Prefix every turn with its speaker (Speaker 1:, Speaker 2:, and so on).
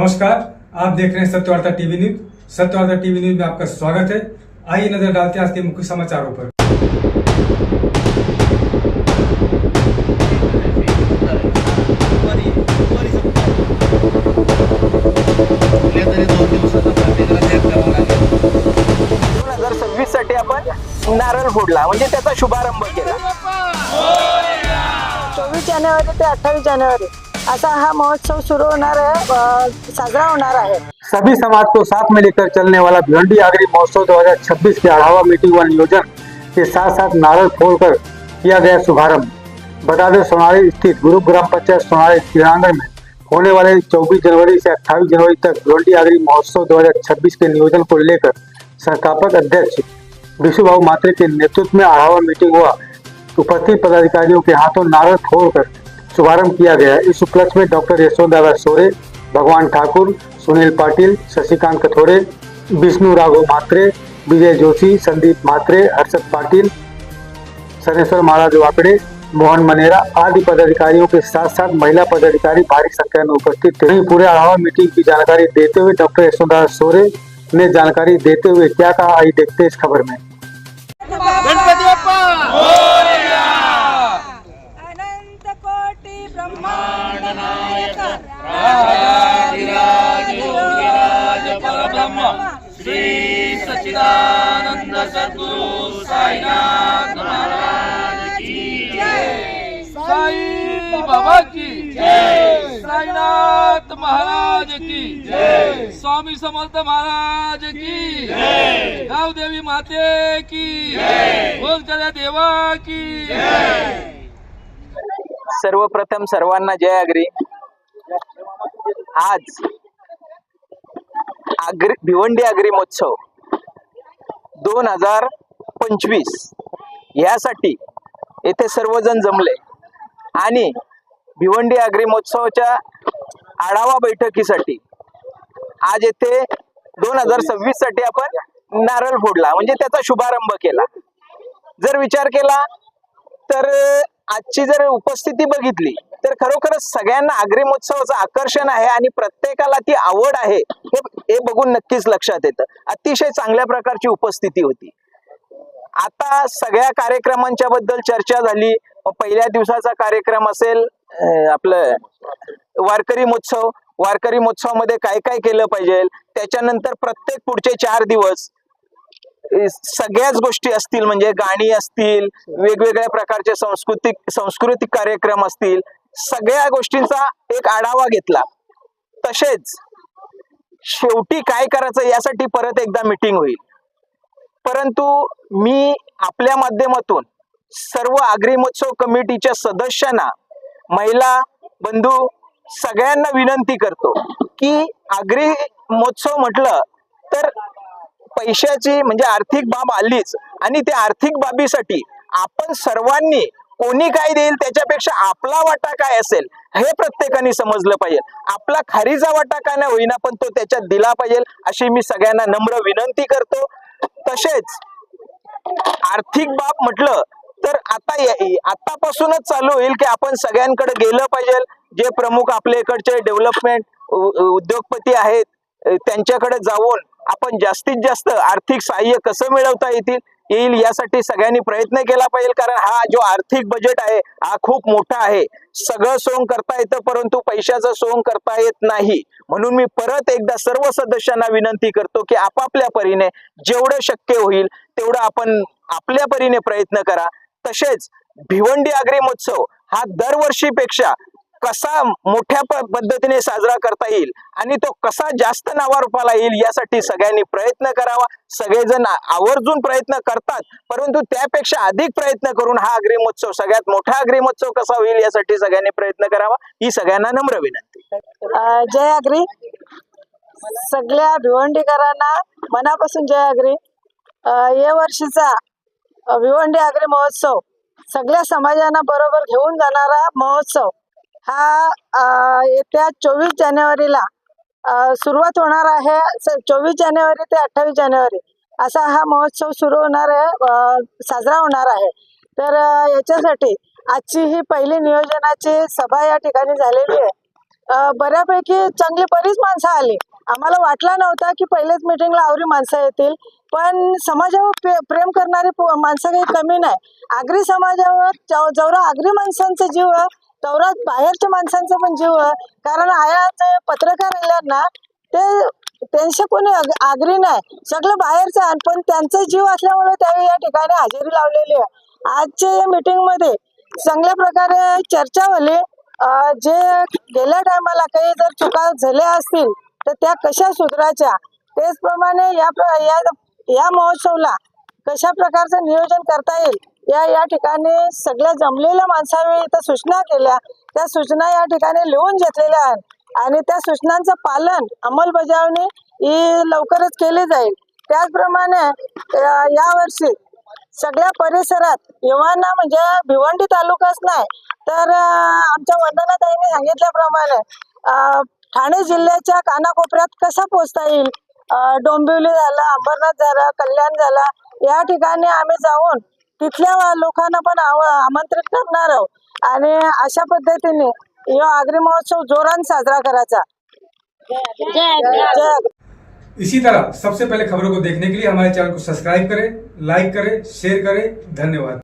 Speaker 1: नमस्कार, आप देख रहे हैं Satyavarta TV news. Satyavarta TV news में आपका स्वागत है। आइए नजर डालते हैं आज के मुख्य समाचारों पर।
Speaker 2: साठी आपण नारळ फोडला म्हणजे त्याचा शुभारंभ केला।
Speaker 3: 24 जानेवारी ते 28 जानेवारी असा हा महोत्सव सुरू होणार आहे, साजरा होणार आहे।
Speaker 4: सभी समाज को साथ में लेकर चलने वाला भिवंडी आगरी महोत्सव 2026 के अढ़ावा मीटिंग व नियोजन के साथ साथ नारळ फोड़कर किया गया शुभारंभ। बता दें, सोनारी स्थित गुरु ग्राम पंचायत सोनारी क्रीड़ांगण में होने वाले 24 जनवरी से 28 जनवरी तक भिवंडी आगरी महोत्सव 2026 के नियोजन को लेकर संस्थापक अध्यक्ष विशु बाबू मात्रे के नेतृत्व में अढ़ावा मीटिंग हुआ। उपस्थित पदाधिकारियों के हाथों नारळ फोड़कर शुभारंभ किया गया। इस उपलक्ष्य में डॉक्टर यशवंतदादा सोरे, भगवान ठाकुर, सुनील पाटिल, शशिकांत कथोरे, विष्णु राघव मात्रे, विजय जोशी, संदीप मात्रे, हर्षद पाटिल, सनेश्वर महाराज वाकड़े, मोहन मनेरा आदि पदाधिकारियों के साथ साथ महिला पदाधिकारी भारी संख्या में उपस्थित थे। पूरे अढ़ावा मीटिंग की जानकारी देते हुए डॉक्टर यशवंतदादा सोरे ने जानकारी देते हुए क्या कहा, आइए देखते हैं इस खबर में।
Speaker 5: गणपती बाप्पा मोरया।
Speaker 3: अनंत कोटि ब्रह्मांड नायक
Speaker 5: राजाधिराज योगीराज परब्रह्म श्री सच्चिदानंद सद्गुरु साईनाथ महाराज की जय। साई बाबा की जय। साईनाथ महाराज की जय। स्वामी समर्थ महाराज की जय। गावदेवी माते की जय। बोलचर्या देवा की जय।
Speaker 2: सर्वप्रथम सर्वांना जय आगरी। आज भिवंडी आगरी महोत्सव 2025 यासाठी येथे सर्वजण जमले आणि भिवंडी आगरी महोत्सवाच्या आढावा बैठकीसाठी आज येथे 2026 साठी आपण नारळ फोडला म्हणजे त्याचा शुभारंभ केला। जर विचार केला तर आजची जर उपस्थिती बघितली तर खरोखरच सगळ्यांना आगरी महोत्सवाचं आकर्षण आहे आणि प्रत्येकाला ती आवड आहे हे बघून नक्कीच लक्षात येतं। अतिशय चांगल्या प्रकारची उपस्थिती होती। आता सगळ्या कार्यक्रमांच्या बद्दल चर्चा झाली। पहिल्या दिवसाचा कार्यक्रम असेल आपलं वारकरी महोत्सव। वारकरी महोत्सवामध्ये काय काय केलं पाहिजे, त्याच्यानंतर प्रत्येक पुढचे 4 दिवस सगळ्याच गोष्टी असतील, म्हणजे गाणी असतील, वेगवेगळ्या प्रकारचे सांस्कृतिक कार्यक्रम असतील, सगळ्या गोष्टींचा एक आढावा घेतला। तसेच शेवटी काय करायचं यासाठी परत एकदा मीटिंग होईल। परंतु मी आपल्या माध्यमातून सर्व आगरी महोत्सव कमिटीच्या सदस्यांना, महिला बंधू सगळ्यांना विनंती करतो की आगरी महोत्सव म्हटलं तर पैशाची म्हणजे आर्थिक बाब आलीच आणि त्या आर्थिक बाबीसाठी आपण सर्वांनी कोणी काय देईल त्याच्यापेक्षा आपला वाटा काय असेल हे प्रत्येकाने समजलं पाहिजे। आपला खारीचा वाटा काय नाही होईना पण तो त्याच्यात दिला पाहिजे अशी मी सगळ्यांना नम्र विनंती करतो। तसेच आर्थिक बाब म्हटलं तर आतापासूनच चालू होईल की आपण सगळ्यांकडे गेलं पाहिजे। जे प्रमुख आपल्या इकडचे डेव्हलपमेंट उद्योगपती आहेत त्यांच्याकडे जाऊन आपण जास्तीत जास्त आर्थिक सहाय्य कसं मिळवता येईल यासाठी सगळ्यांनी प्रयत्न केला पाहिजे। कारण हा जो आर्थिक बजेट आहे हा खूप मोठा आहे। सगळं सोंग करता येतं परंतु पैशाचं सोंग करता येत नाही। म्हणून मी परत एकदा सर्व सदस्यांना विनंती करतो की आपापल्या परीने जेवढं शक्य होईल तेवढं आपण आपल्या परीने प्रयत्न करा। तसेच भिवंडी आगरी महोत्सव हा दरवर्षीपेक्षा कसा मोठ्या पद्धतीने साजरा करता येईल आणि तो कसा जास्त नावारूपाला येईल यासाठी सगळ्यांनी प्रयत्न करावा। सगळेजण आवर्जून प्रयत्न करतात परंतु त्यापेक्षा अधिक प्रयत्न करून हा आगरी महोत्सव सगळ्यात मोठा आगरी महोत्सव कसा होईल यासाठी सगळ्यांनी प्रयत्न करावा ही सगळ्यांना नम्र विनंती।
Speaker 3: जय आगरी। सगळ्या भिवंडीकरांना मनापासून जय आगरी। या वर्षीचा भिवंडी आगरी महोत्सव सगळ्या समाजांना बरोबर घेऊन जाणारा महोत्सव हा येत्या 24 जानेवारीला सुरुवात होणार आहे। 24 जानेवारी ते 28 जानेवारी असा हा महोत्सव सुरू होणार आहे, साजरा होणार आहे। तर याच्यासाठी आजची ही पहिली नियोजनाची सभा या ठिकाणी झालेली आहे। बऱ्यापैकी चांगली बरीच माणसं आली. आम्हाला वाटलं नव्हतं की पहिलेच मीटिंगला आवरी माणसं येतील, पण समाजावर प्रेम करणारी माणसं काही कमी नाही. आगरी समाजावर जेवढा आगरी माणसांचा जीव आहे, तेवढा बाहेरच्या माणसांचा पण जीव आहे. कारण आया जे पत्रकार आल्यात ना, ते त्यांचे कोणी आगरी नाही, सगळं बाहेरचं आहे, पण त्यांचा जीव असल्यामुळे त्यावेळी या ठिकाणी हजेरी लावलेली आहे. आजच्या या मीटिंगमध्ये चांगल्या प्रकारे चर्चा झाली. जे गेल्या टायमाला काही जर चुका झाल्या असतील तर त्या कशा सुधारायच्या, त्याचप्रमाणे या महोत्सवला कशा प्रकारचं नियोजन करता येईल या ठिकाणी सगळ्या जमलेल्या माणसांनी इथं सूचना केल्या. त्या सूचना या ठिकाणी लिहून घेतलेल्या आहेत आणि त्या सूचनांचं पालन अंमलबजावणी ही लवकरच केली जाईल. त्याचप्रमाणे यावर्षी सगळ्या परिसरात युवांना म्हणजे भिवंडी तालुकाच नाही तर आमच्या वंदनाताईंनी सांगितल्याप्रमाणे ठाणे जिल्ह्याच्या कानाकोपऱ्यात कसा पोहोचता येईल, डोंबिवली झालं, अंबरनाथ झालं, कल्याण झाला, या ठिकाणी आम्ही जाऊन तिथल्या लोकांना पण आमंत्रित करणार आहोत आणि अशा पद्धतीने हा आगरी महोत्सव जोरान साजरा करायचा. जय
Speaker 1: इसी तरह सबसे पहले खबरों को देखने के लिए हमारे चैनल को सब्सक्राइब करें, लाइक करें, शेयर करें। धन्यवाद।